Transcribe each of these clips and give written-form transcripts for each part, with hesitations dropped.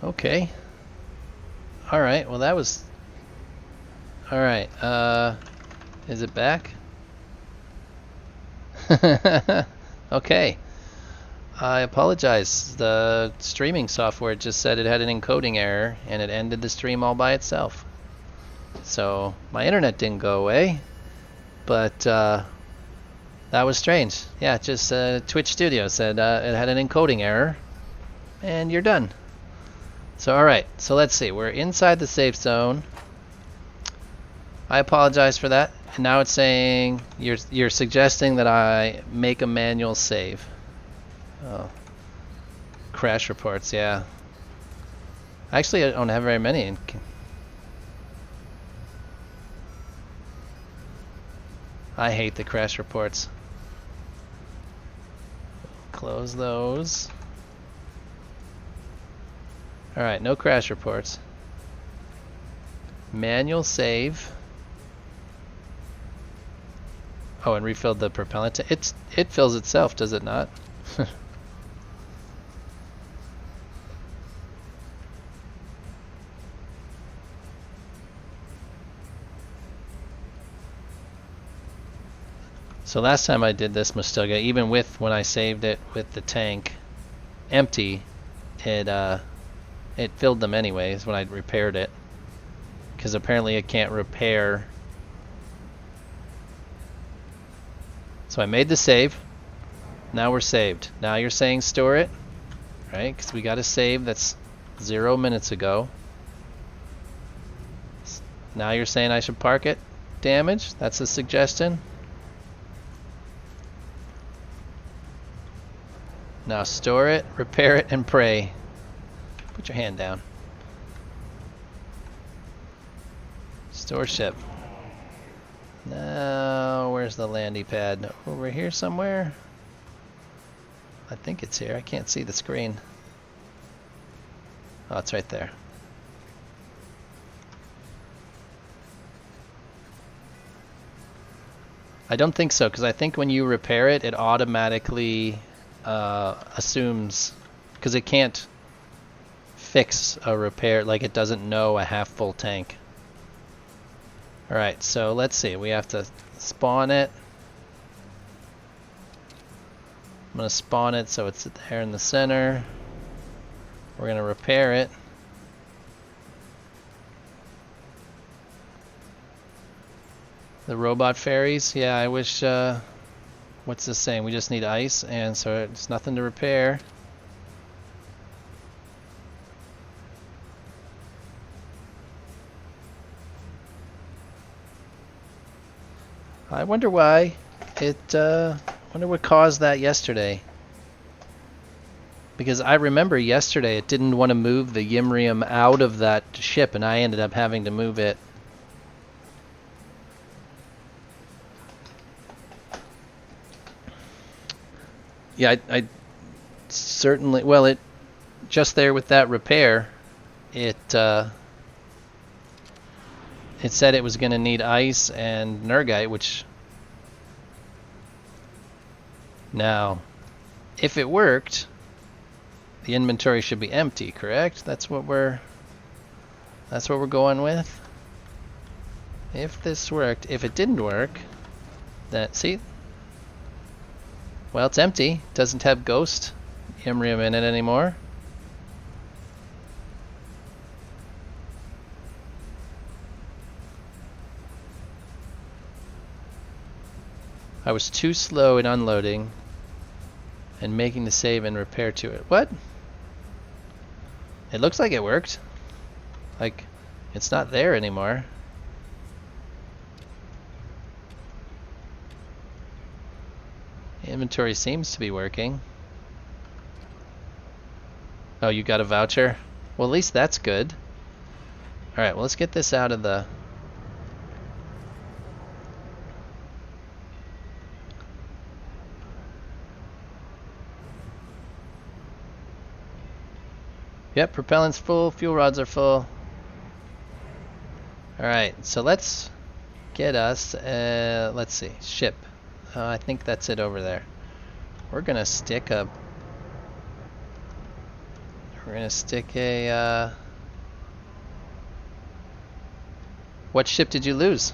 Okay. Alright, well that was... Alright, is it back? Okay. I apologize. The streaming software just said it had an encoding error and it ended the stream all by itself. So my internet didn't go away, but that was strange. Yeah, just Twitch Studio said it had an encoding error and you're done. So alright, so let's see. We're inside the safe zone. I apologize for that. And now it's saying you're suggesting that I make a manual save. Oh. Crash reports, yeah. Actually, I don't have very many. I hate the crash reports. Close those. Alright, no crash reports. Manual save. Oh, and refilled the propellant. It fills itself, does it not? So last time I did this Mustoga, even with when I saved it with the tank empty, it filled them anyways when I repaired it, because apparently it can't repair. So I made the save. Now we're saved. Now you're saying store it, right? Because we got a save that's 0 minutes ago. Now you're saying I should park it. Damage. That's a suggestion. Now store it, repair it, and pray. Put your hand down. Store ship. Now, where's the landing pad? Over here somewhere? I think it's here. I can't see the screen. Oh, it's right there. I don't think so, because I think when you repair it, it automatically assumes, because it can't fix a repair, like it doesn't know a half full tank. Alright, so let's see, we have to spawn it. I'm going to spawn it so it's there in the center. We're going to repair it. The robot ferries, yeah, I wish, what's this saying? We just need ice, and so it's nothing to repair. I wonder why wonder what caused that yesterday. Because I remember yesterday it didn't want to move the Yimrium out of that ship, and I ended up having to move it. Yeah, I certainly, well, it just there with that repair, it said it was going to need ice and Nergite, which now, if it worked, the inventory should be empty, correct? That's what we're going with. If this worked, if it didn't work, then see, well, it's empty. Doesn't have ghost Yimrium in it anymore. I was too slow in unloading and making the save and repair to it. What? It looks like it worked. Like, it's not there anymore. Inventory seems to be working. Oh, you got a voucher? Well, at least that's good. Alright, well, let's get this out of the... Yep, propellant's full, fuel rods are full. Alright, so let's get us, let's see, ship. I think that's it over there. We're gonna stick a We're gonna stick a. What ship did you lose?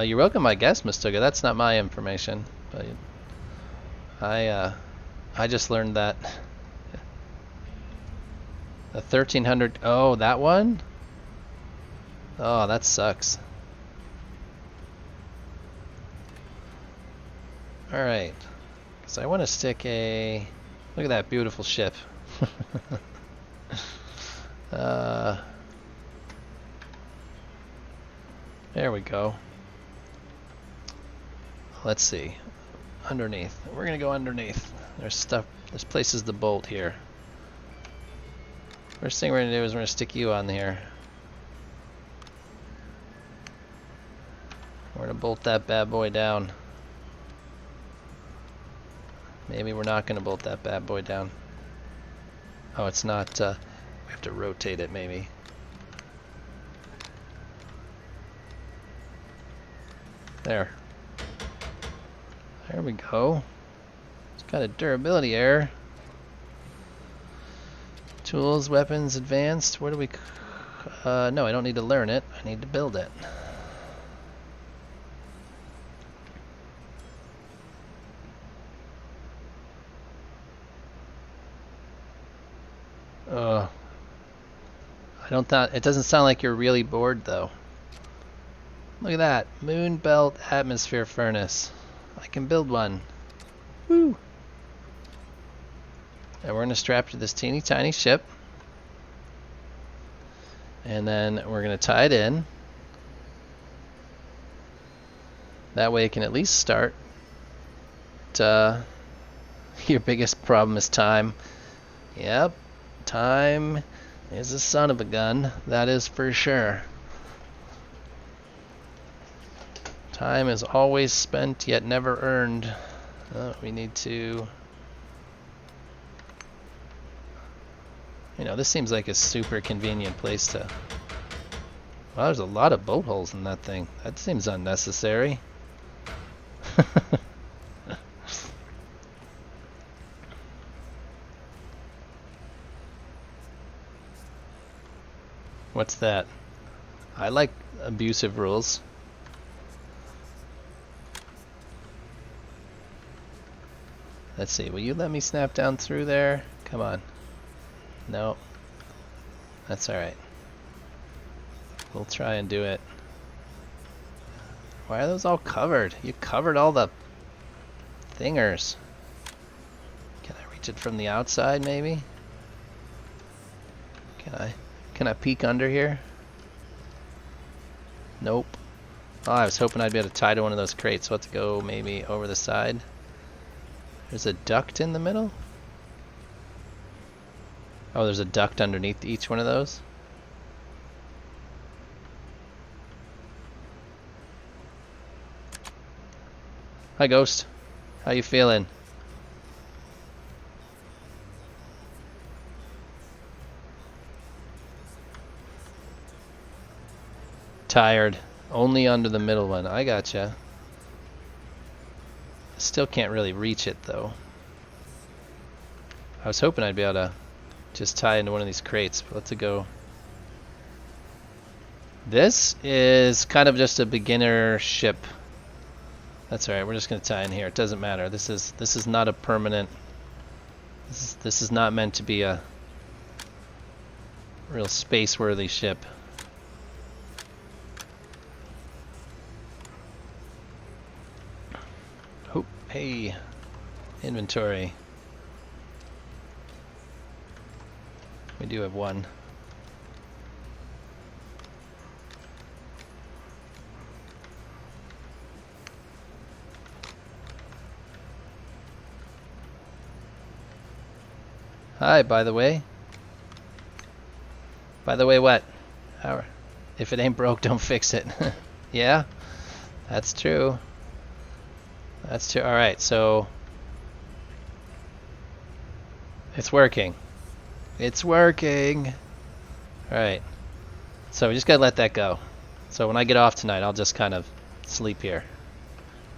You're welcome, I guess, Mustuga. That's not my information, but I just learned that. The 1300. Oh, that one? Oh, that sucks. Alright. Because I want to stick a... Look at that beautiful ship. There we go. Let's see. Underneath. We're going to go underneath. There's stuff... There's places to bolt here. First thing we're going to do is we're going to stick you on here. We're going to bolt that bad boy down. Maybe we're not going to bolt that bad boy down. Oh, it's not... we have to rotate it, maybe. There. There we go. It's got a durability error. Tools, weapons, advanced. Where do we... no, I don't need to learn it. I need to build it. It doesn't sound like you're really bored, though. Look at that. Moon belt atmosphere furnace. I can build one. Woo! And we're going to strap to this teeny tiny ship. And then we're going to tie it in. That way it can at least start. Your biggest problem is time. Yep. Time is a son of a gun. That is for sure. Time is always spent yet never earned. We need to... You know, this seems like a super convenient place to... Wow, there's a lot of boat holes in that thing. That seems unnecessary. What's that? I like abusive rules. Let's see, will you let me snap down through there? Come on. No. That's alright. We'll try and do it. Why are those all covered? You covered all the thingers. Can I reach it from the outside, maybe? Can I peek under here? Nope. Oh, I was hoping I'd be able to tie to one of those crates. So let's go maybe over the side. There's a duct in the middle? Oh, there's a duct underneath each one of those? Hi, Ghost. How you feeling? Tired. Only under the middle one. I gotcha. Still can't really reach it, though. I was hoping I'd be able to just tie into one of these crates, but let's go. This is kind of just a beginner ship. That's alright, we're just going to tie in here. It doesn't matter. This is not a permanent... This is not meant to be a real space-worthy ship. Oh, hey. Inventory. We do have one. Hi, by the way. By the way, what? If it ain't broke, don't fix it. Yeah? That's true. That's true. Alright, so... It's working. It's working! Alright. So we just gotta let that go. So when I get off tonight, I'll just kind of sleep here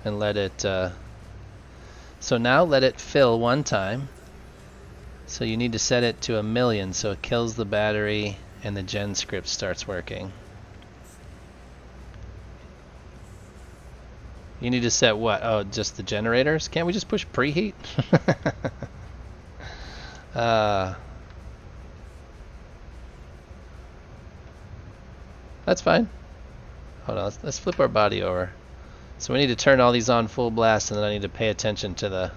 and let it. So now let it fill one time. So you need to set it to 1,000,000 so it kills the battery and the gen script starts working. You need to set what? Oh, just the generators? Can't we just push preheat? That's fine. Hold on, let's flip our body over. So we need to turn all these on full blast, and then I need to pay attention to the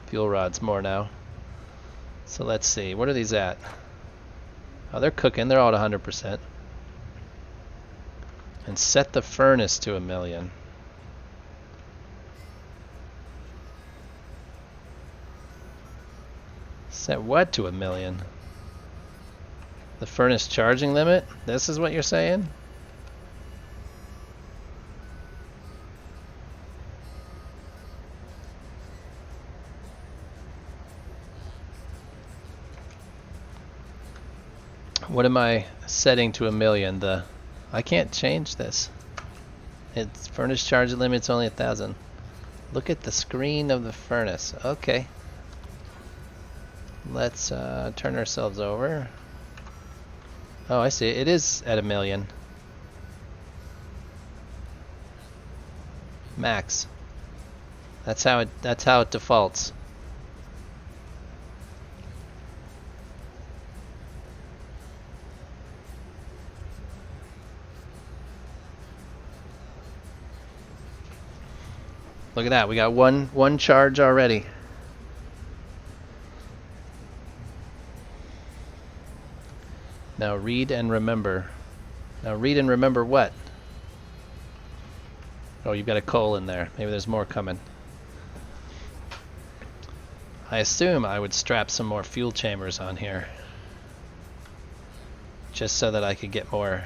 fuel rods more now. So let's see, what are these at? Oh, they're cooking, they're all at 100%. And set the furnace to 1,000,000. Set what to 1,000,000? The furnace charging limit? This is what you're saying? What am I setting to 1,000,000? I can't change this. Its furnace charge limit's only 1,000. Look at the screen of the furnace. Okay. Let's turn ourselves over. Oh, I see. It is at 1,000,000. Max. That's how it defaults. Look at that. We got one charge already. Now read and remember. Now read and remember what? Oh, you've got a coal in there. Maybe there's more coming. I assume I would strap some more fuel chambers on here. Just so that I could get more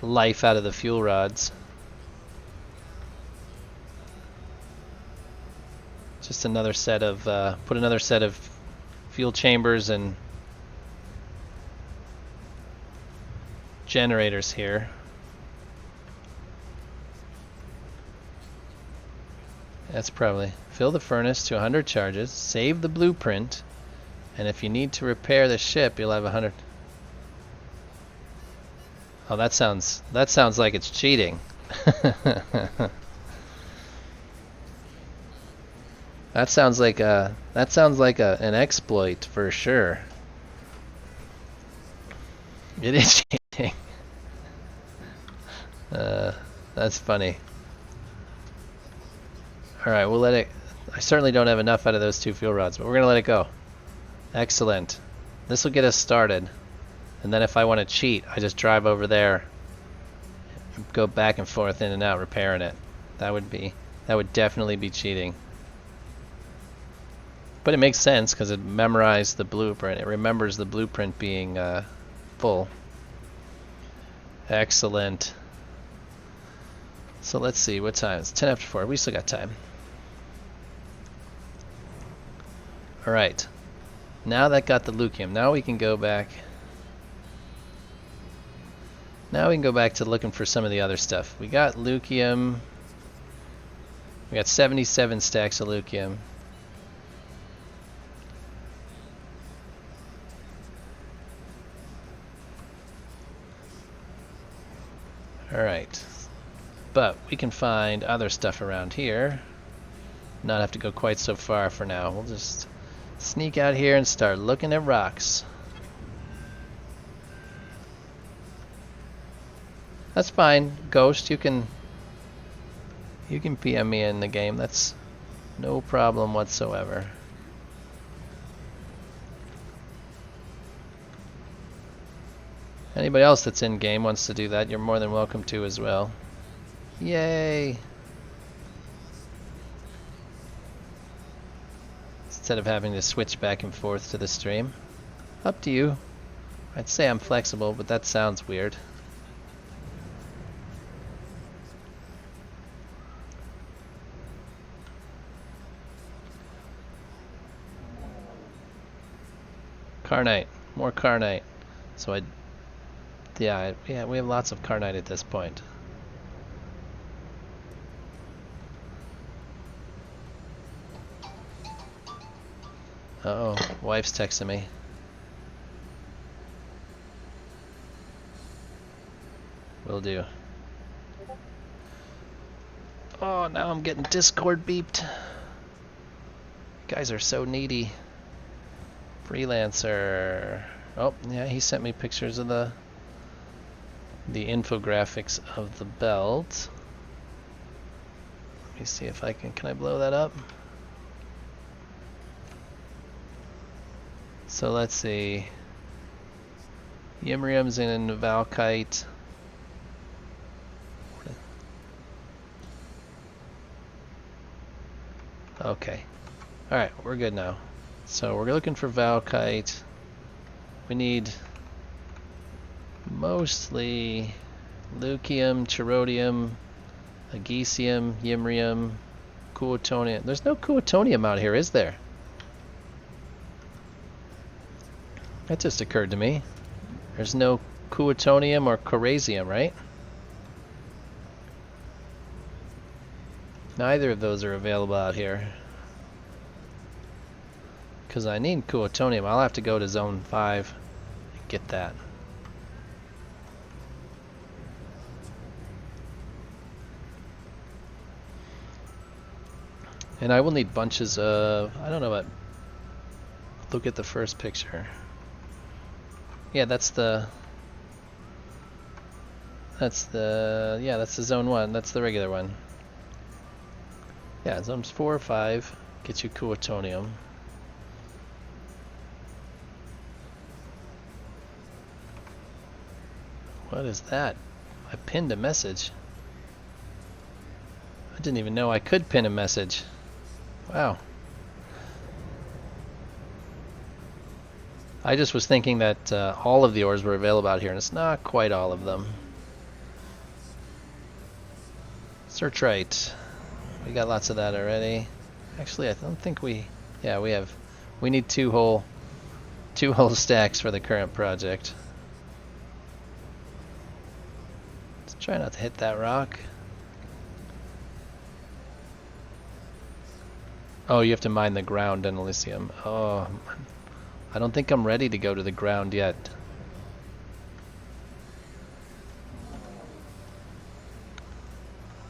life out of the fuel rods. Just another set of, put another set of fuel chambers and generators here. That's probably, fill the furnace to 100 charges, save the blueprint, and if you need to repair the ship, you'll have 100. Oh, that sounds like it's cheating. That sounds like an exploit for sure. It is cheating. That's funny. Alright, we'll let it. I certainly don't have enough out of those 2 fuel rods, but we're gonna let it go. Excellent. This will get us started. And then if I want to cheat, I just drive over there, go back and forth in and out repairing it. That would definitely be cheating. But it makes sense because it memorized the blueprint. It remembers the blueprint being full. Excellent. So let's see, what time? It's 10 after 4. We still got time. Alright. Now that got the Lucium. Now we can go back. Now we can go back to looking for some of the other stuff. We got Lucium. We got 77 stacks of Lucium. Alright. But we can find other stuff around here. Not have to go quite so far for now. We'll just sneak out here and start looking at rocks. That's fine, Ghost. You can PM me in the game. That's no problem whatsoever. Anybody else that's in game wants to do that, you're more than welcome to as well. Yay! Instead of having to switch back and forth to the stream. Up to you. I'd say I'm flexible, but that sounds weird. Carnite. More carnite. So yeah, we have lots of carnite at this point. Uh-oh, wife's texting me. Will do. Oh, now I'm getting Discord beeped. You guys are so needy. Freelancer. Oh, yeah, he sent me pictures of the infographics of the belt. Let me see if I can I blow that up? So let's see. Yimrium's in Valkite. Okay. Alright, we're good now. So we're looking for Valkite. We need mostly Lucium, Cherodium, Agesium, Yimrium, Coatonium. There's no Coatonium out here, is there? That just occurred to me. There's no Coatonium or Corasium, right? Neither of those are available out here. Because I need Coatonium. I'll have to go to Zone 5 and get that. And I will need bunches of... I don't know what... Look at the first picture. Yeah, that's the... Yeah, that's the Zone 1. That's the regular one. Yeah, Zones 4 or 5 get you Coatonium. What is that? I pinned a message. I didn't even know I could pin a message. Wow. I just was thinking that all of the ores were available out here, and it's not quite all of them. Searchite. We got lots of that already. Actually, I don't think we... Yeah, we have... We need two whole stacks for the current project. Let's try not to hit that rock. Oh, you have to mine the ground in Elysium. Oh, I don't think I'm ready to go to the ground yet.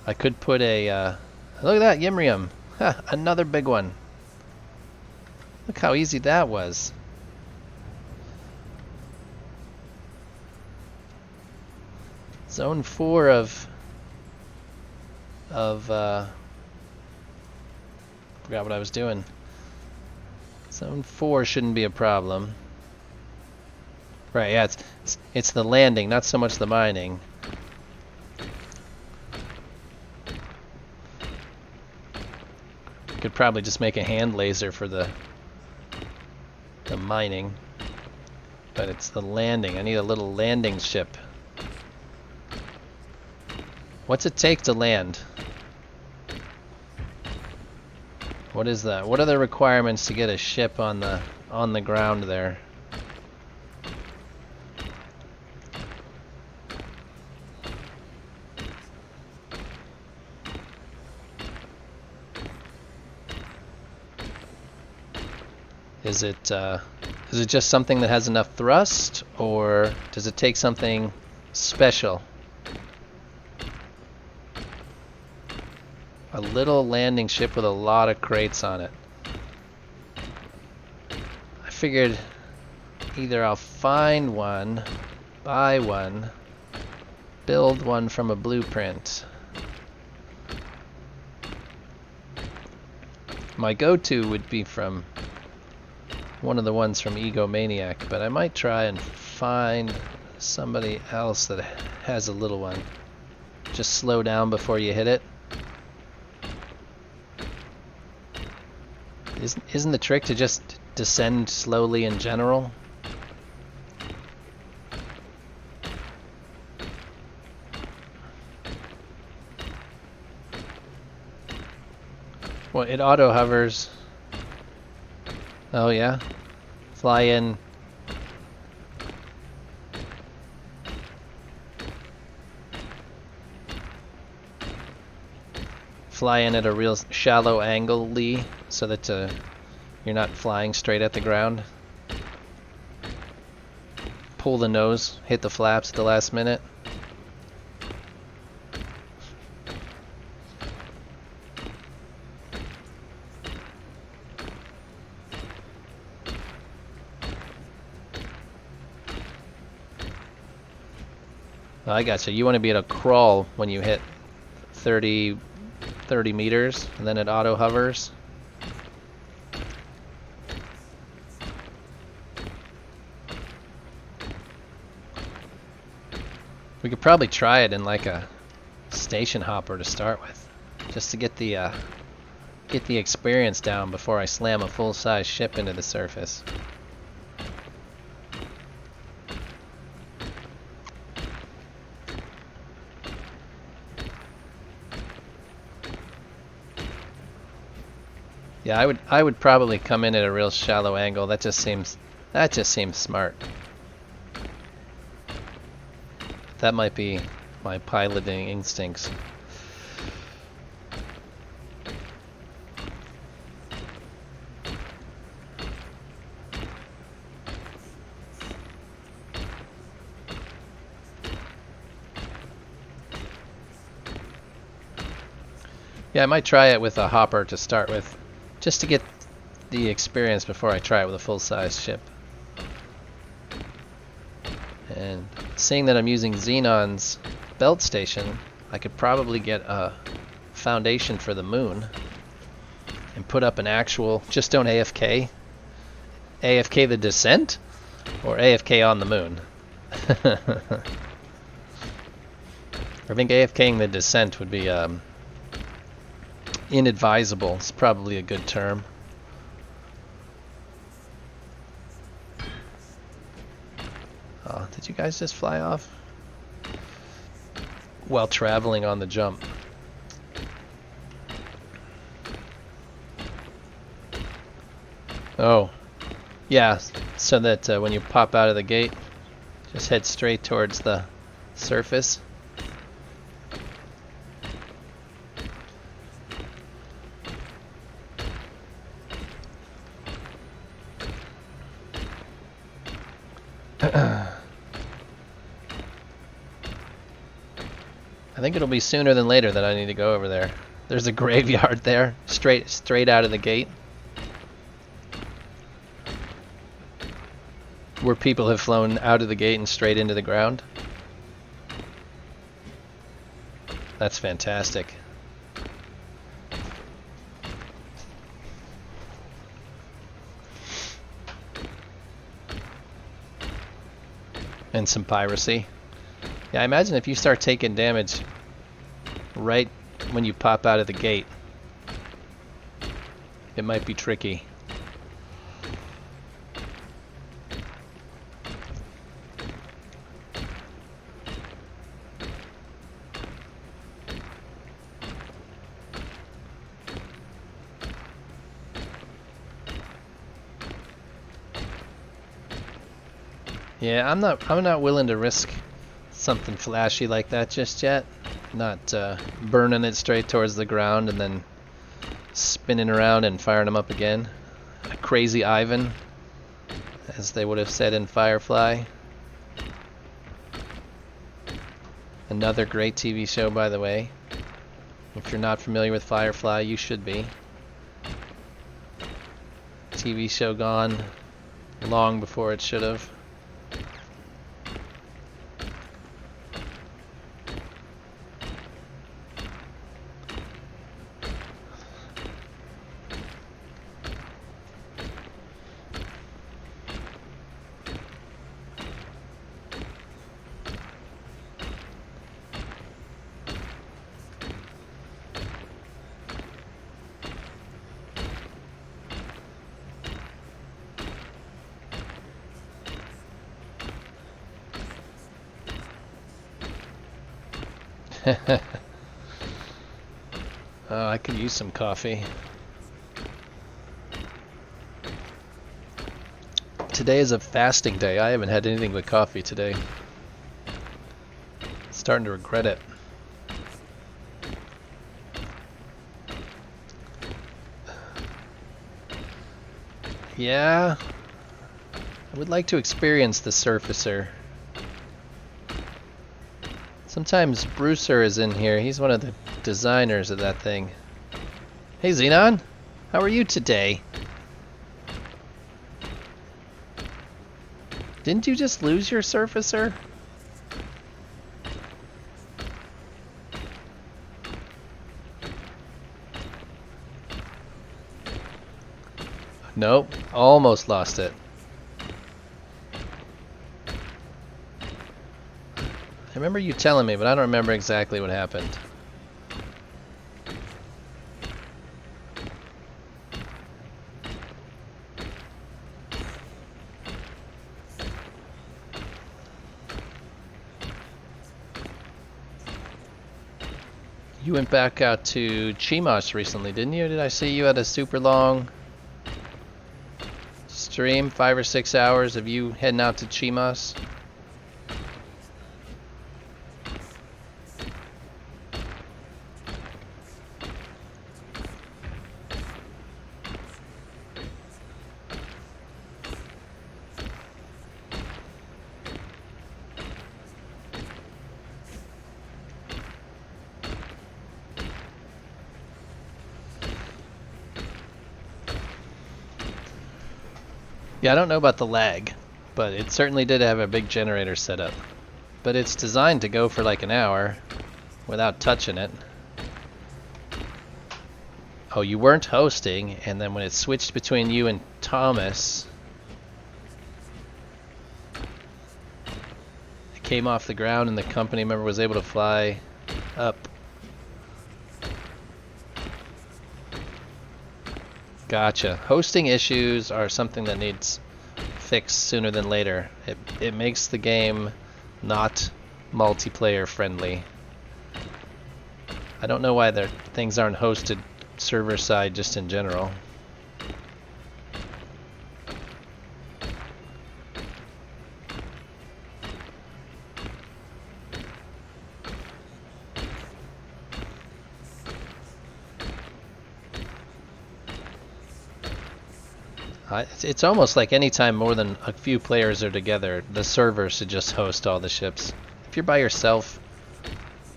I could put a... look at that, Yimrium. Ha, another big one. Look how easy that was. Zone 4 of forgot what I was doing. Zone 4 shouldn't be a problem. Right, yeah, it's the landing, not so much the mining. Could probably just make a hand laser for the mining. But it's the landing. I need a little landing ship. What's it take to land? What is that? What are the requirements to get a ship on the ground there? Is it just something that has enough thrust, or does it take something special? A little landing ship with a lot of crates on it. I figured either I'll find one, buy one, build one from a blueprint. My go-to would be from one of the ones from Egomaniac, but I might try and find somebody else that has a little one. Just slow down before you hit it. Isn't the trick to just descend slowly in general? Well, it auto hovers. Oh yeah? Fly in. Fly in at a real shallow angle, Lee, so that You're not flying straight at the ground. Pull the nose, hit the flaps at the last minute. I gotcha. You want to be able to crawl when you hit 30 meters, and then it auto hovers. We could probably try it in like a station hopper to start with, just to get the experience down before I slam a full-size ship into the surface. Yeah, I would probably come in at a real shallow angle. That just seems smart. That might be my piloting instincts. Yeah, I might try it with a hopper to start with, just to get the experience before I try it with a full-size ship. And seeing that I'm using Xenon's belt station, I could probably get a foundation for the moon and put up an actual, just don't AFK. AFK the descent? Or AFK on the moon? I think AFKing the descent would be inadvisable. It's probably a good term. Oh, did you guys just fly off? While traveling on the jump. Oh, yeah, so that when you pop out of the gate, just head straight towards the surface. I think it'll be sooner than later that I need to go over there. There's a graveyard there, straight out of the gate, where people have flown out of the gate and straight into the ground. That's fantastic. And some piracy. Yeah, I imagine if you start taking damage right when you pop out of the gate, it might be tricky. Yeah, I'm not willing to risk something flashy like that just yet. Not burning it straight towards the ground and then spinning around and firing them up again. A crazy Ivan, as they would have said in Firefly. Another great TV show, by the way. If you're not familiar with Firefly, you should be. TV show gone long before it should have. Oh, I could use some coffee. Today is a fasting day. I haven't had anything but coffee today. Starting to regret it. Yeah, I would like to experience the Surfacer. Sometimes Brewster is in here. He's one of the designers of that thing. Hey Xenon, how are you today? Didn't you just lose your Surfacer? Nope, almost lost it. I remember you telling me, but I don't remember exactly what happened. You went back out to Chimos recently, didn't you? Did I see you had a super long stream, 5 or 6 hours of you heading out to Chimos? Yeah, I don't know about the lag, but it certainly did have a big generator set up. But it's designed to go for like an hour without touching it. Oh, you weren't hosting, and then when it switched between you and Thomas, it came off the ground and the company member was able to fly up. Gotcha. Hosting issues are something that needs fixed sooner than later. It makes the game not multiplayer friendly. I don't know why things aren't hosted server side just in general. It's almost like anytime more than a few players are together, the server should just host all the ships. If you're by yourself,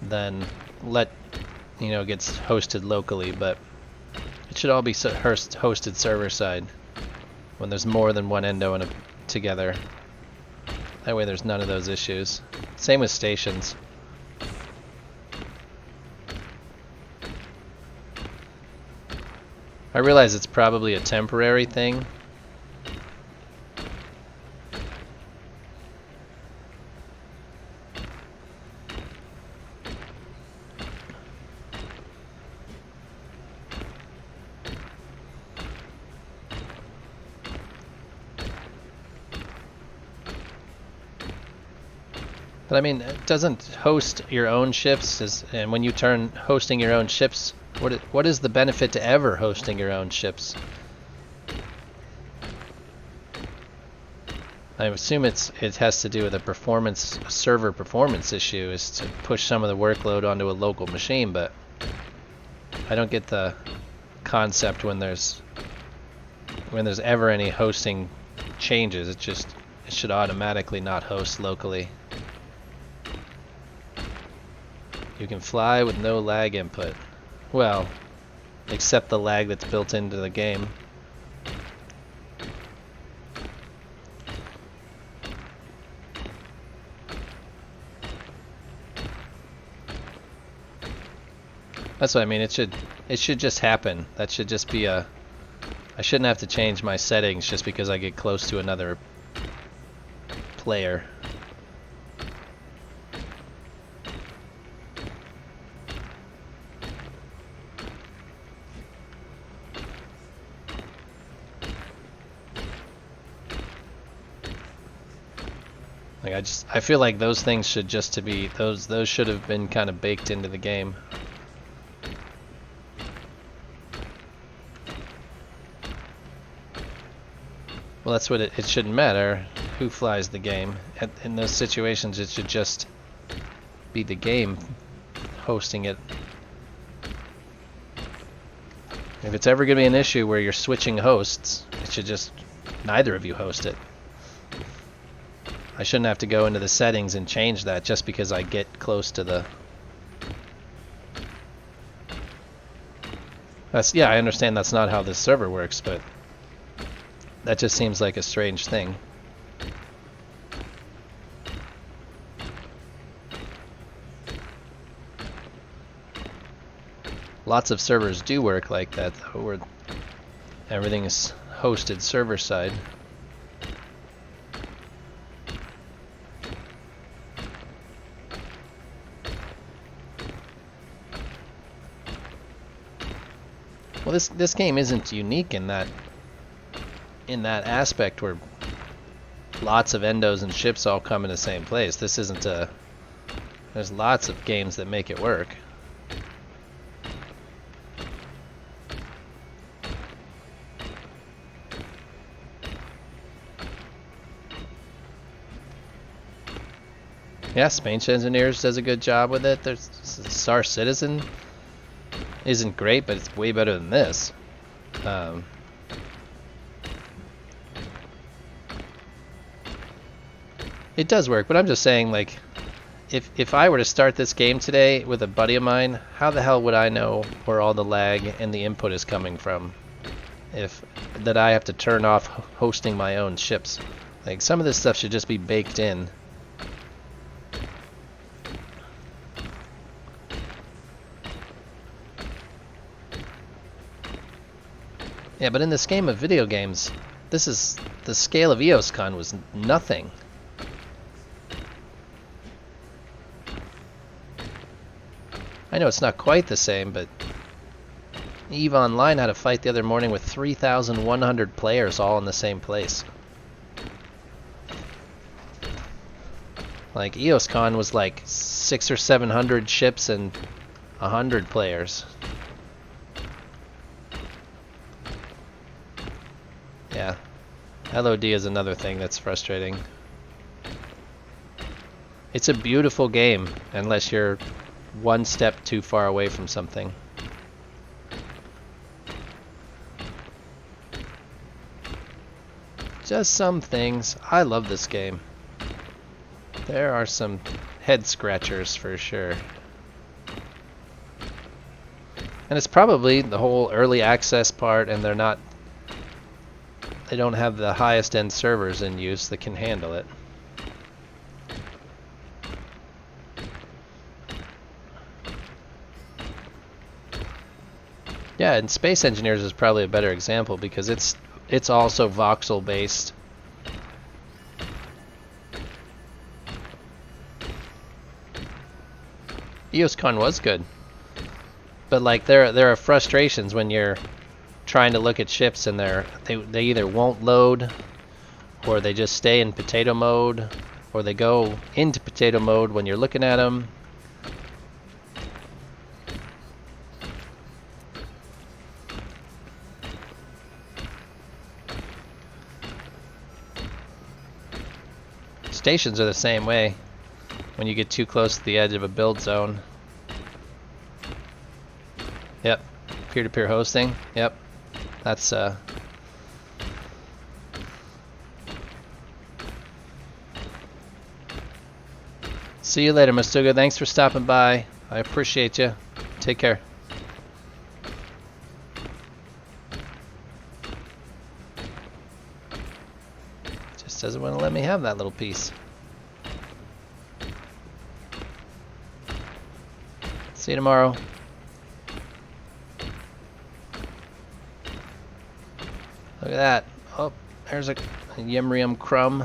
then gets hosted locally, but it should all be hosted server side when there's more than one endo together. That way there's none of those issues. Same with stations. I realize it's probably a temporary thing. But I mean, it doesn't host your own ships, and when you turn hosting your own ships, what is the benefit to ever hosting your own ships? I assume it has to do with a server performance issue, is to push some of the workload onto a local machine, but I don't get the concept when there's ever any hosting changes. It should automatically not host locally. You can fly with no lag input. Well, except the lag that's built into the game. That's what I mean. It should just happen. That should just be I shouldn't have to change my settings just because I get close to another player. Like I feel like those things should those should have been kind of baked into the game. Well, that's what it shouldn't matter who flies the game. In those situations, it should just be the game hosting it. If it's ever going to be an issue where you're switching hosts, it should just neither of you host it. I shouldn't have to go into the settings and change that just because I get close to the... Yeah, I understand that's not how this server works, but that just seems like a strange thing. Lots of servers do work like that, though, where everything is hosted server side. Well, this game isn't unique in that aspect where lots of endos and ships all come in the same place. This isn't a... There's lots of games that make it work. Yeah, Space Engineers does a good job with it. There's Star Citizen isn't great, but it's way better than this. It does work, but I'm just saying, like, if I were to start this game today with a buddy of mine, how the hell would I know where all the lag and the input is coming from? If that I have to turn off hosting my own ships. Like, some of this stuff should just be baked in. Yeah, but in this game of video games, the scale of EOSCon was nothing. I know it's not quite the same, but EVE Online had a fight the other morning with 3,100 players all in the same place. Like, EOSCon was like 600 or 700 ships and 100 players. Yeah, LOD is another thing that's frustrating. It's a beautiful game, unless you're one step too far away from something. Just some things. I love this game. There are some head scratchers for sure. And it's probably the whole early access part, and they don't have the highest end servers in use that can handle it. Yeah, and Space Engineers is probably a better example because it's also voxel based. EOSCon was good, but like there are frustrations when you're trying to look at ships and they either won't load, or they just stay in potato mode, or they go into potato mode when you're looking at them. Stations are the same way when you get too close to the edge of a build zone. Yep, peer-to-peer hosting. Yep, that's See you later, Mastuga. Thanks for stopping by. I appreciate you. Take care. Just doesn't want to let me have that little piece. See you tomorrow. Look at that. Oh, there's a Yimrium crumb.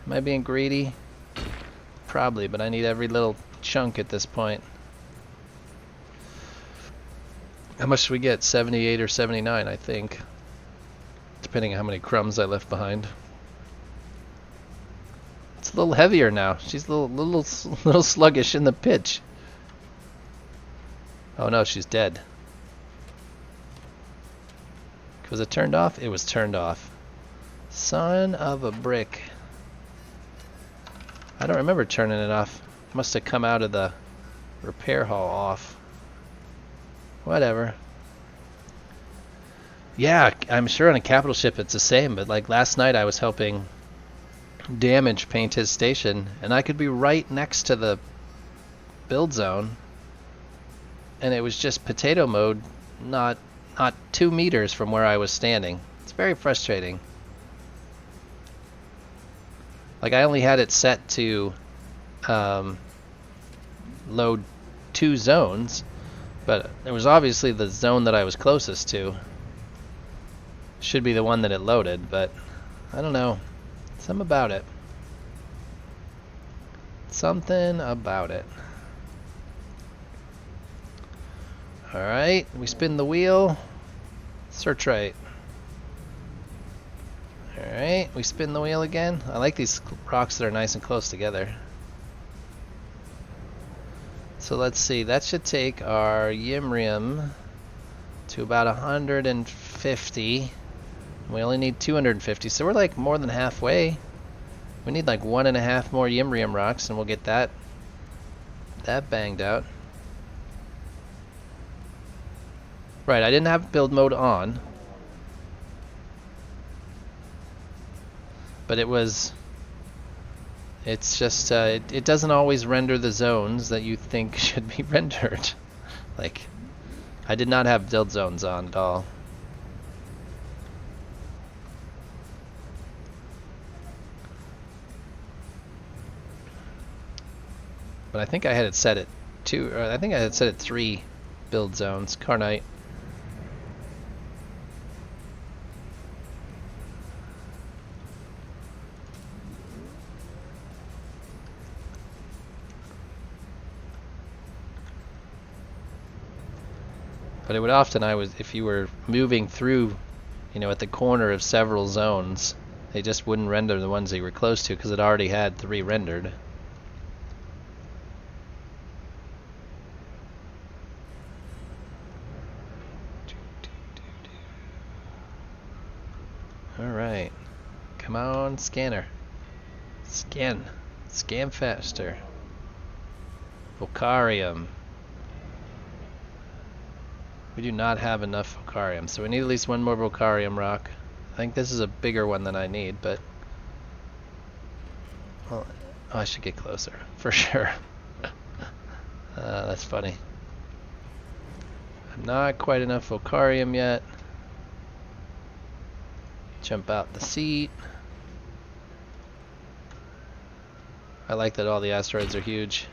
Am I being greedy? Probably, but I need every little chunk at this point. How much do we get? 78 or 79, I think. Depending on how many crumbs I left behind. It's a little heavier now. She's a little sluggish in the pitch. Oh no, she's dead. Was it turned off? It was turned off. Son of a brick. I don't remember turning it off. Must have come out of the repair hall off. Whatever. Yeah, I'm sure on a capital ship it's the same, but like last night I was helping Damage paint his station, and I could be right next to the build zone, and it was just potato mode, not 2 meters from where I was standing. It's very frustrating. Like I only had it set to load 2 zones, but it was obviously the zone that I was closest to. Should be the one that it loaded, but I don't know. Something about it. Something about it. Alright, we spin the wheel. Search right. Alright, we spin the wheel again. I like these rocks that are nice and close together. So let's see, that should take our Yimrium to about 150. We only need 250, so we're like more than halfway. We need like 1.5 more Yimrium rocks and we'll get that banged out. Right, I didn't have build mode on. But it's just, it doesn't always render the zones that you think should be rendered. Like, I did not have build zones on at all. But I think I had it set at 2, or I think I had it set at 3 build zones. Carnite. But it would often, if you were moving through, you know, at the corner of several zones, they just wouldn't render the ones that you were close to because it already had 3 rendered. Alright. Come on, scanner. Scan faster. Vocarium. We do not have enough Vocarium, so we need at least 1 more Vocarium rock. I think this is a bigger one than I need, but... Well, I should get closer, for sure. That's funny. I'm not quite enough Vocarium yet. Jump out the seat. I like that all the asteroids are huge.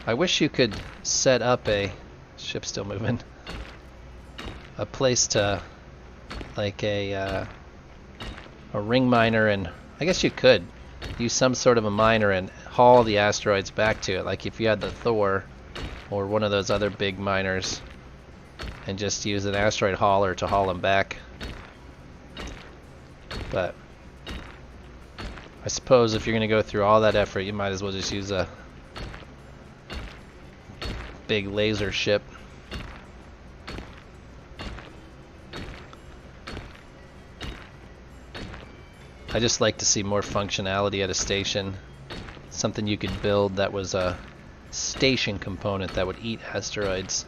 I wish you could set up a... Ship's still moving. A place to... like a ring miner, and... I guess you could use some sort of a miner and haul the asteroids back to it, like if you had the Thor or one of those other big miners, and just use an asteroid hauler to haul them back. But I suppose if you're going to go through all that effort, you might as well just use a big laser ship. I just like to see more functionality at a station. Something you could build that was a station component that would eat asteroids.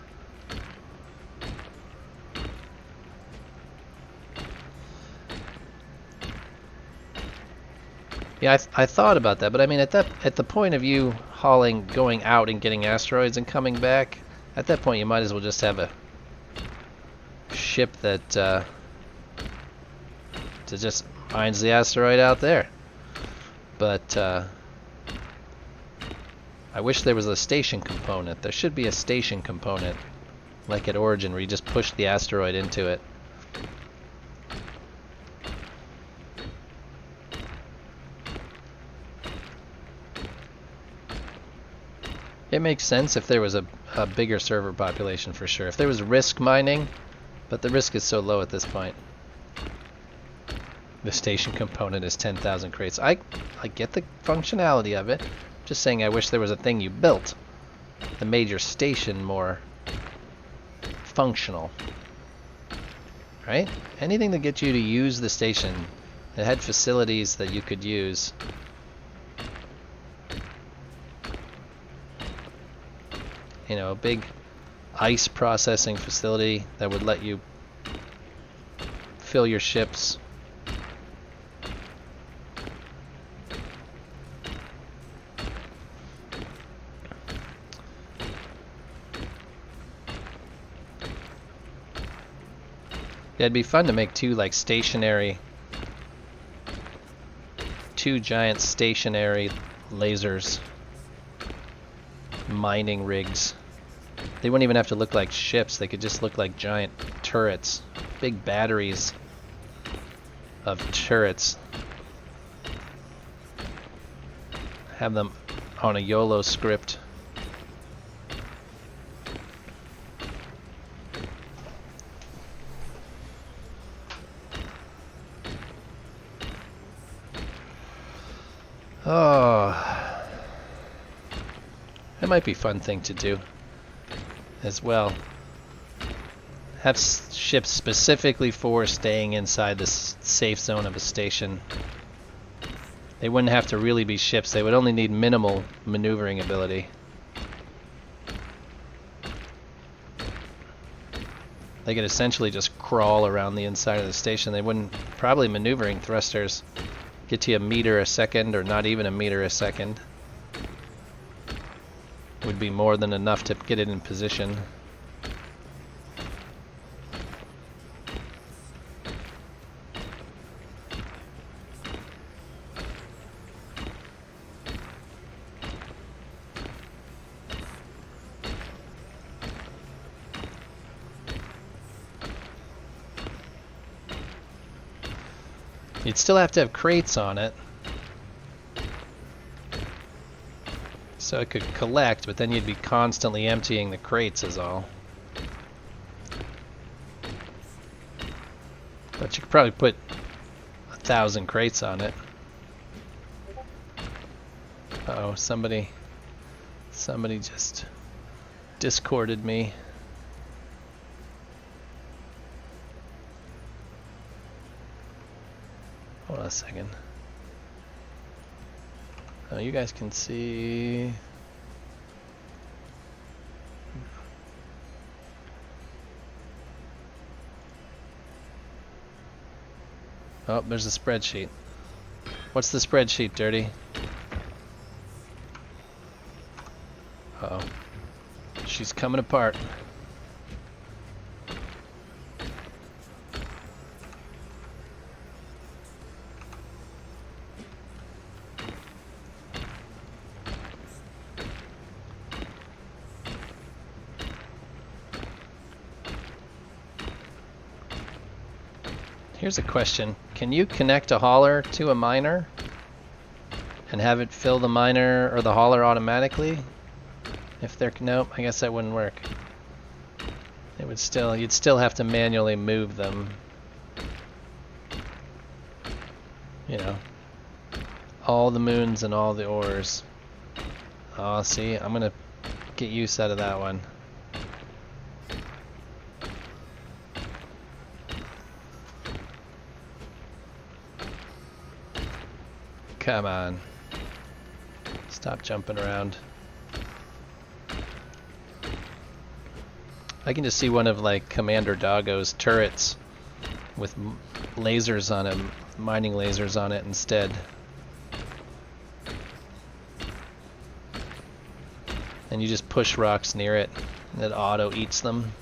Yeah, I thought about that, but I mean, at the point of you going out and getting asteroids and coming back, at that point you might as well just have a ship that just finds the asteroid out there. But I wish there was a station component. There should be a station component, like at Origin, where you just push the asteroid into it. It makes sense if there was a bigger server population, for sure. If there was risk mining, but the risk is so low at this point. The station component is 10,000 crates. I get the functionality of it. Just saying I wish there was a thing you built that made your station more functional. Right? Anything that gets you to use the station, that had facilities that you could use. You know, a big ice processing facility that would let you fill your ships. Yeah, it'd be fun to make two giant stationary lasers, mining rigs. They wouldn't even have to look like ships, they could just look like giant turrets, big batteries of turrets. Have them on a YOLO script. Oh, that might be a fun thing to do as well. Have ships specifically for staying inside the safe zone of a station. They wouldn't have to really be ships, they would only need minimal maneuvering ability. They could essentially just crawl around the inside of the station. They wouldn't, probably maneuvering thrusters get to a meter a second, or not even a meter a second. Would be more than enough to get it in position. You'd still have to have crates on it, so it could collect, but then you'd be constantly emptying the crates is all. But you could probably put 1,000 crates on it. Uh-oh, somebody just discorded me. Hold on a second. Oh, you guys can see. Oh, there's a spreadsheet. What's the spreadsheet, Dirty? Uh-oh. She's coming apart. Here's a question. Can you connect a hauler to a miner and have it fill the miner or the hauler automatically? If they're, nope, I guess that wouldn't work. It would still, you'd still have to manually move them. You know, all the moons and all the ores. Oh, see, I'm gonna get use out of that one. Come on. Stop jumping around. I can just see one of like Commander Doggo's turrets with lasers on it, mining lasers on it instead. And you just push rocks near it and it auto eats them.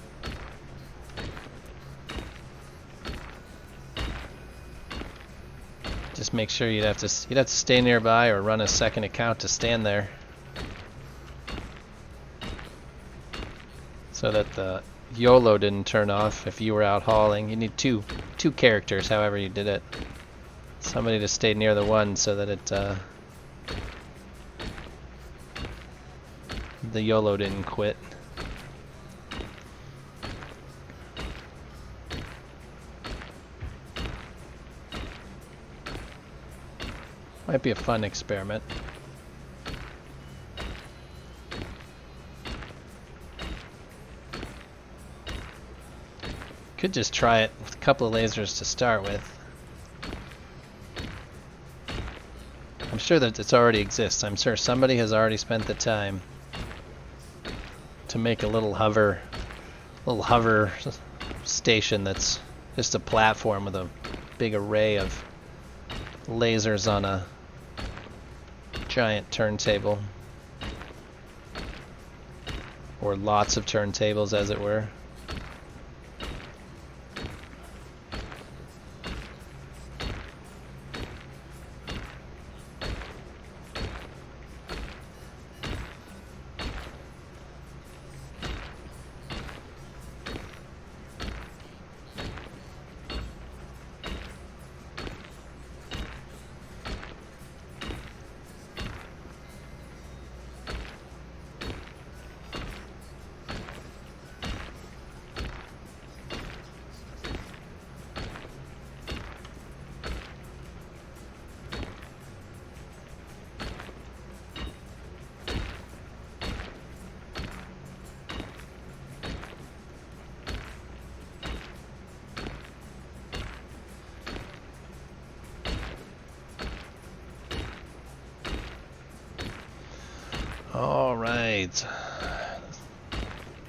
Just make sure you'd have to stay nearby or run a second account to stand there, so that the YOLO didn't turn off if you were out hauling. You need two characters, however you did it. Somebody to stay near the one so that it the YOLO didn't quit. Might be a fun experiment. Could just try it with a couple of lasers to start with. I'm sure that it already exists. I'm sure somebody has already spent the time to make a little hover little hover station that's just a platform with a big array of lasers on a giant turntable. Or lots of turntables, as it were. Alright.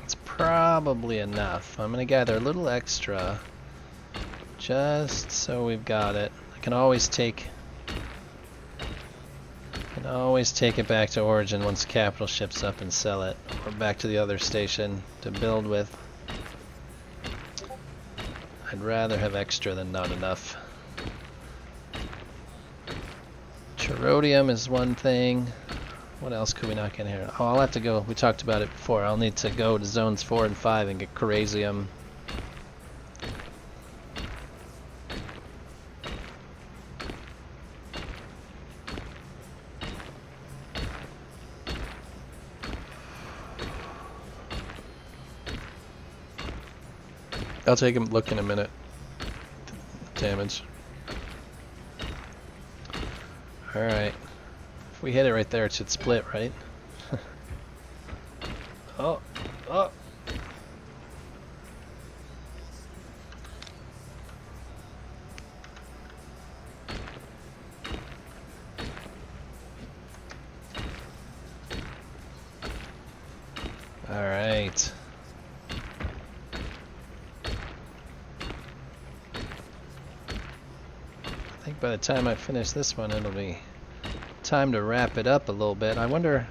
It's probably enough. I'm gonna gather a little extra just so we've got it. I can always take it back to Origin once Capital ships up and sell it, or back to the other station to build with. I'd rather have extra than not enough. Cherodium is one thing. What else could we not get here? Oh, I'll have to go. We talked about it before. I'll need to go to zones 4 and 5 and get Crazium. I'll take a look in a minute. Damage. Alright. If we hit it right there, it should split, right? Oh. Alright. I think by the time I finish this one, it'll be time to wrap it up a little bit. I wonder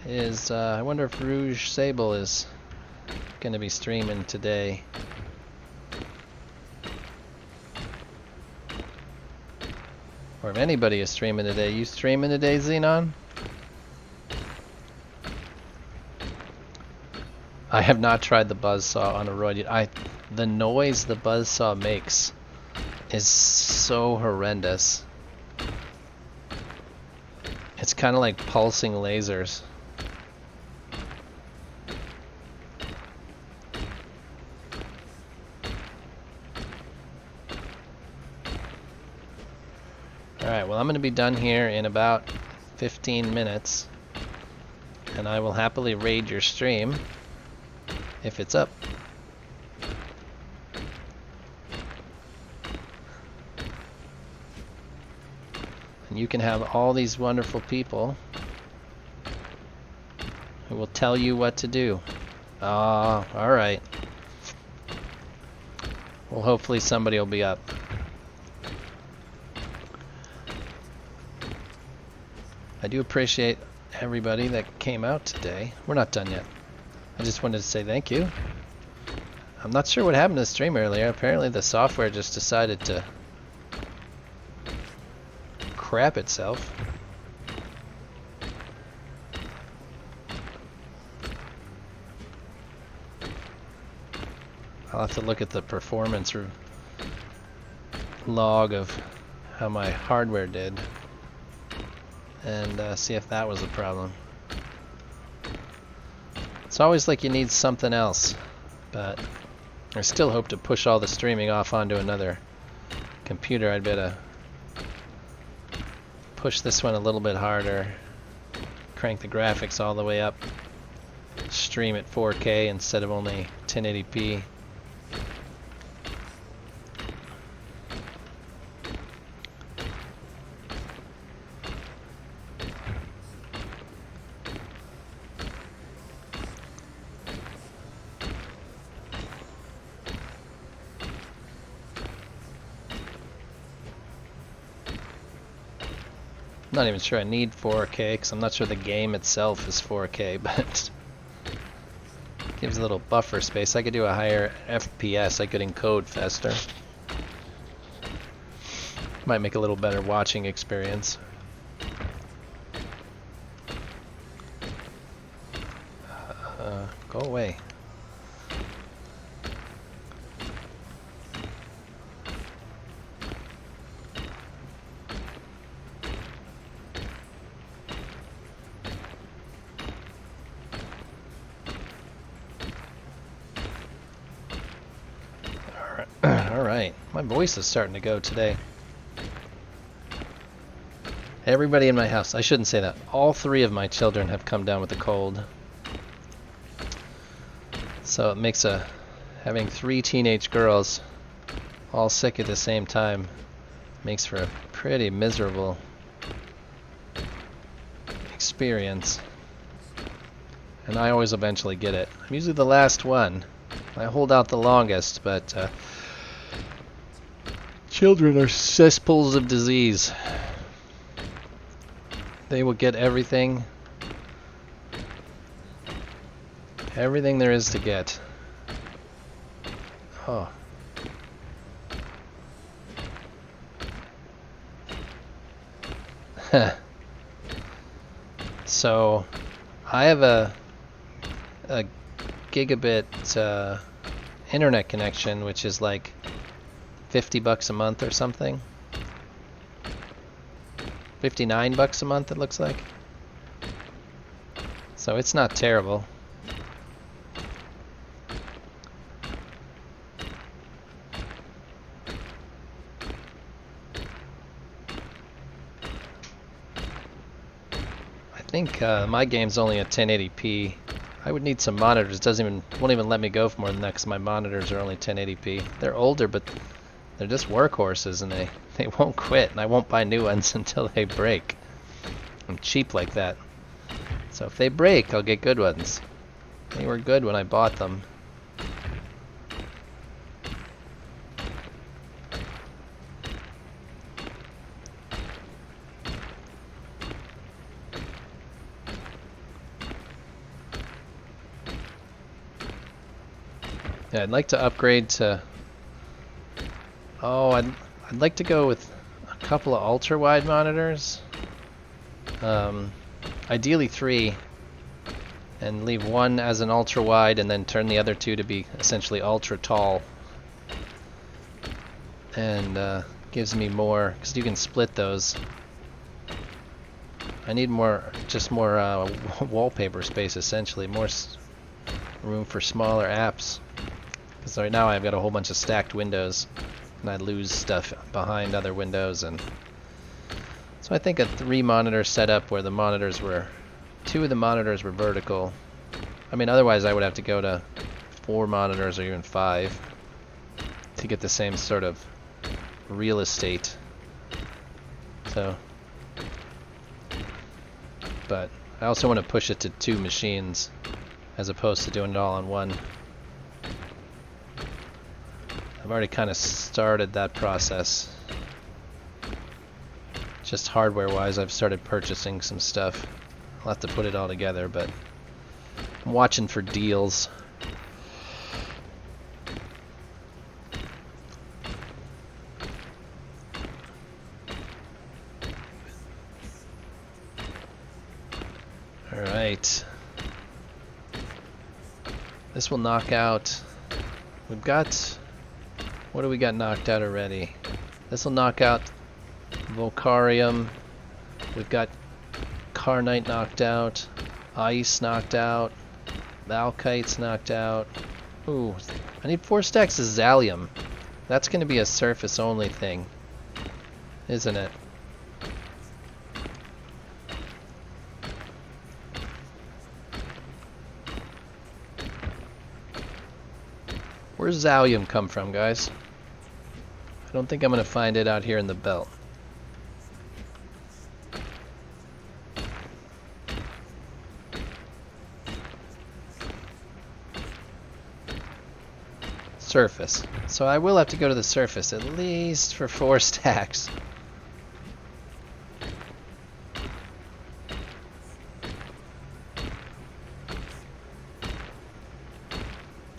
if Rouge Sable is going to be streaming today. Or if anybody is streaming today. You streaming today, Xenon? I have not tried the buzzsaw on a roid yet. The noise the buzzsaw makes is so horrendous. It's kind of like pulsing lasers. Alright, well I'm going to be done here in about 15 minutes. And I will happily raid your stream if it's up. And you can have all these wonderful people who will tell you what to do. Ah, alright. Well, hopefully somebody will be up. I do appreciate everybody that came out today. We're not done yet. I just wanted to say thank you. I'm not sure what happened to the stream earlier. Apparently the software just decided to crap itself. I'll have to look at the performance log of how my hardware did and see if that was a problem. It's always like you need something else, but I still hope to push all the streaming off onto another computer. I'd better push this one a little bit harder, crank the graphics all the way up, stream at 4K instead of only 1080p. not even sure I need 4K because I'm not sure the game itself is 4K, but gives a little buffer space. I could do a higher FPS. I could encode faster. Might make a little better watching experience. Go away. Alright, my voice is starting to go today. Everybody in my house, I shouldn't say that. All 3 of my children have come down with a cold. So it makes having 3 teenage girls all sick at the same time makes for a pretty miserable experience. And I always eventually get it. I'm usually the last one. I hold out the longest, but children are cesspools of disease. They will get everything there is to get. Oh. So, I have a gigabit internet connection, which is like $50 a month or something. $59 a month, it looks like. So it's not terrible. I think my game's only at 1080p. I would need some monitors. Won't even let me go for more than that because my monitors are only 1080p. They're older, but they're just workhorses, and they won't quit, and I won't buy new ones until they break. I'm cheap like that. So if they break, I'll get good ones. They were good when I bought them. Yeah, I'd like to upgrade to... Oh, I'd like to go with a couple of ultra-wide monitors. Ideally 3, and leave one as an ultra-wide, and then turn the other 2 to be essentially ultra-tall. And gives me more, because you can split those. I need just more wallpaper space, essentially, more room for smaller apps. Because right now I've got a whole bunch of stacked windows, and I lose stuff behind other windows, and so I think a 3 monitor setup where 2 of the monitors were vertical. I mean, otherwise I would have to go to 4 monitors or even 5 to get the same sort of real estate. So, but I also want to push it to 2 machines as opposed to doing it all on one. I've already kind of started that process. Just hardware-wise, I've started purchasing some stuff. I'll have to put it all together, but I'm watching for deals. Alright. This will knock out... We've got... What do we got knocked out already? This will knock out Volcarium. We've got Carnite knocked out. Ice knocked out. Valkite's knocked out. Ooh, I need 4 stacks of Zallium. That's going to be a surface only thing, isn't it? Where's Zallium come from, guys? I don't think I'm going to find it out here in the belt. Surface. So I will have to go to the surface, at least for 4 stacks.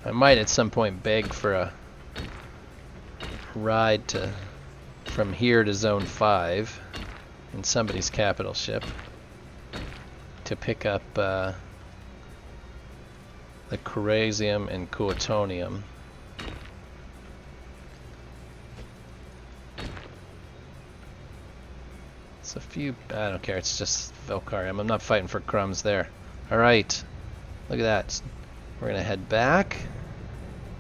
I might at some point beg for a ride from here to Zone 5 in somebody's capital ship to pick up the Corasium and Coatonium. It's a few... I don't care, it's just Velcarium. I'm not fighting for crumbs there. Alright, look at that. We're gonna head back.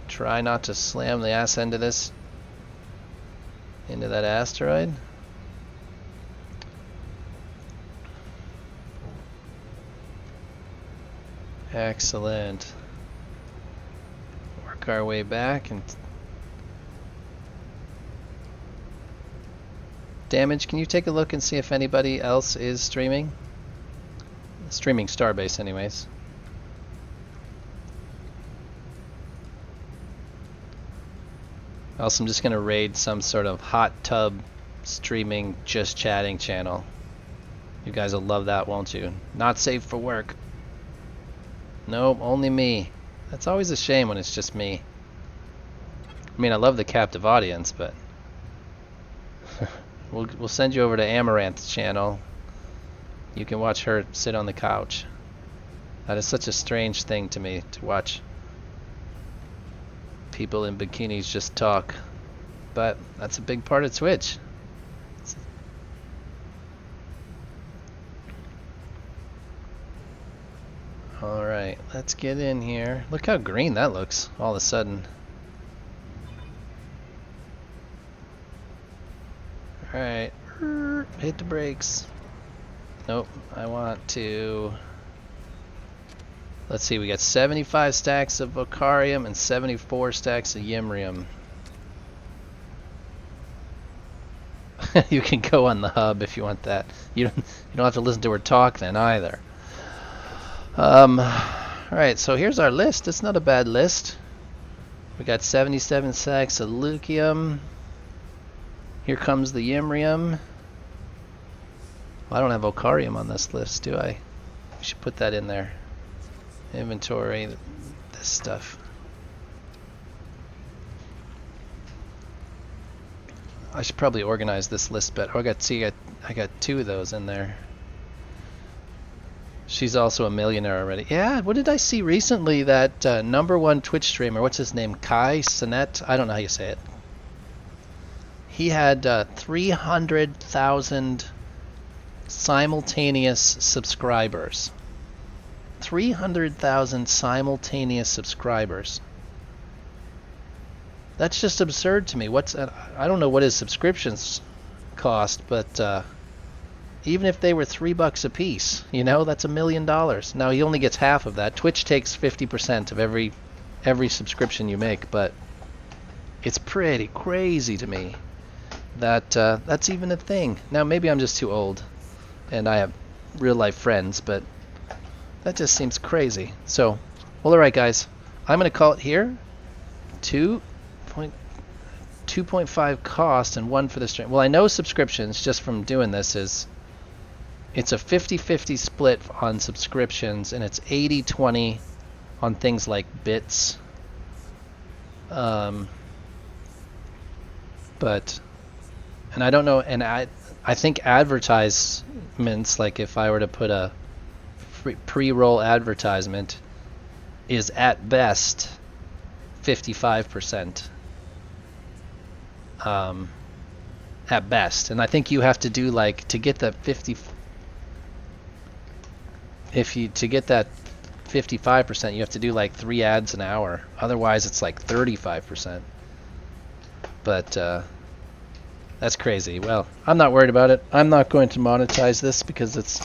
Try not to slam the ass end of this into that asteroid. Excellent. Work our way back and Damage, can you take a look and see if anybody else is streaming? Streaming Starbase anyways. Else I'm just gonna raid some sort of hot tub streaming just chatting channel. You guys will love that, won't you? Not safe for work. Nope, only me. That's always a shame when it's just me. I mean, I love the captive audience, but we'll send you over to Amaranth's channel. You can watch her sit on the couch. That is such a strange thing to me, to watch people in bikinis just talk. But that's a big part of Twitch. Alright, let's get in here. Look how green that looks all of a sudden. Alright, hit the brakes. Nope, I want to... Let's see, we got 75 stacks of Vocarium and 74 stacks of Yimrium. You can go on the hub if you want that. You don't have to listen to her talk then either. Alright, so here's our list. It's not a bad list. We got 77 stacks of Lucium. Here comes the Yimrium. Well, I don't have Vocarium on this list, do I? We should put that in there. Inventory, this stuff. I should probably organize this list better. Oh, I got two of those in there. She's also a millionaire already. Yeah, what did I see recently? That #1 Twitch streamer, what's his name? Kai Sinet? I don't know how you say it. He had 300,000 simultaneous subscribers. 300,000 simultaneous subscribers. That's just absurd to me. I don't know what his subscriptions cost, but even if they were $3 a piece, you know, that's $1 million. Now he only gets half of that. Twitch takes 50% of every subscription you make, but it's pretty crazy to me that that's even a thing. Now maybe I'm just too old and I have real life friends, but that just seems crazy. So, well, alright guys, I'm going to call it here. 2.5 cost and 1 for the stream. Well, I know subscriptions just from doing this is it's a 50-50 split on subscriptions, and it's 80-20 on things like bits. But and I don't know, and I think advertisements, like if I were to put a pre-roll advertisement, is at best 55%. At best, and I think you have to do like to get the 50. To get that 55%, you have to do like 3 ads an hour. Otherwise, it's like 35%. But that's crazy. Well, I'm not worried about it. I'm not going to monetize this because it's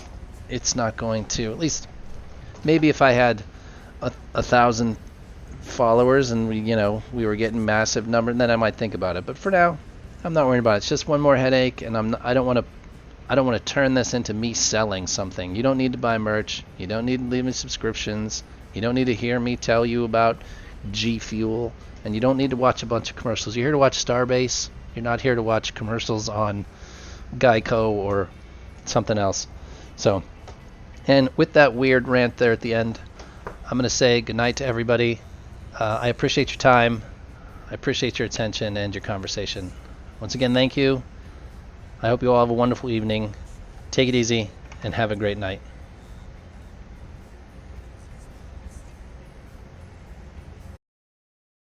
not going to. At least, maybe if I had 1,000 followers and we were getting massive numbers, then I might think about it. But for now, I'm not worried about it. It's just one more headache, and I don't want to turn this into me selling something. You don't need to buy merch. You don't need to leave me subscriptions. You don't need to hear me tell you about G Fuel, and you don't need to watch a bunch of commercials. You're here to watch Starbase. You're not here to watch commercials on Geico or something else. So, and with that weird rant there at the end, I'm going to say goodnight to everybody. I appreciate your time. I appreciate your attention and your conversation. Once again, thank you. I hope you all have a wonderful evening. Take it easy and have a great night.